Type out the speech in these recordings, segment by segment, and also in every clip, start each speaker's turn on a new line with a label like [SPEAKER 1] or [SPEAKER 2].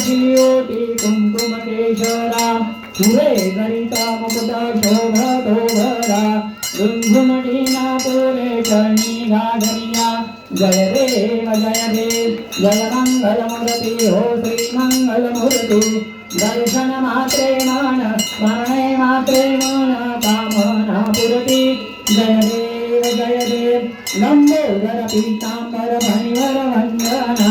[SPEAKER 1] ज्योति कुंकुम केशरा सुरे गरिता मुकुटा शोभतोभरा रुंझुमणीना पूरे कर्णी घाघरिया जय देव जय मंगलमूर्ति हो श्री मंगलमूर्ति दर्शन मात्रे मन स्मरणे मात्रे मन कामना पूर्ति जय देव लंबोदर पीतांबर फणिवर वंदना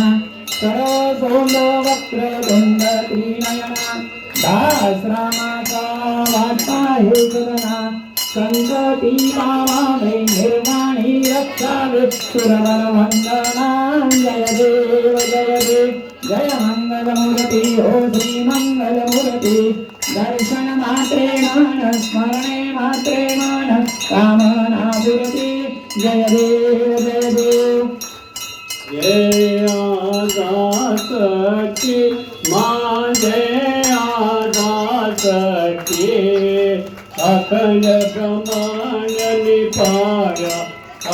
[SPEAKER 1] सरसोंद वक्रतुंड त्रिनयना दास रामाचा वाटा हे सदना संकटी पावावे निर्वाणी रक्षावे सुरवर वंदना जय देव जय मंगलमूर्ति हो श्री मंगलमूर्ति दर्शन मात्रे मन स्मरणे मात्रे मन कामना पूर्ति जय देव
[SPEAKER 2] जय आदासकी मां जय आदासकी अखंड ब्रह्मांड निपाया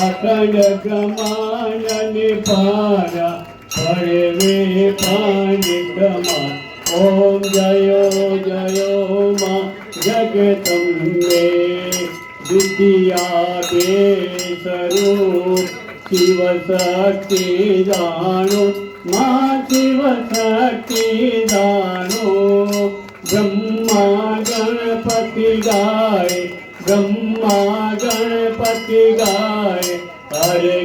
[SPEAKER 2] अखंड ब्रह्मांड निपाया पड़वे पांडित मां ओम जयो जयो मां जगदम्बे विद्या के स्वरूप शिव शक्ति दानो मां शिव शक्ति दानो ब्रह्मा गणपति गाय ब्रह्मा गणपति गाय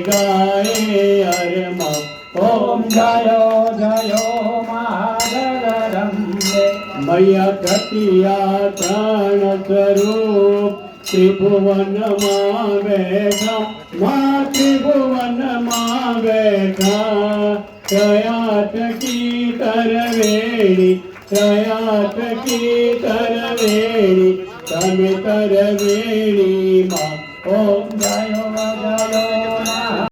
[SPEAKER 2] हरे मां
[SPEAKER 1] ओम जयो जयो महाजगदम्बे
[SPEAKER 2] मैया कतिया प्राण स्वरूप त्रिभुवन मां बैठा मां त्रिभुवन मां बैठा त्रयात की तरवेणी त्रयात की तरवेणी तम तरवेणी मां
[SPEAKER 1] ओम जयो जयो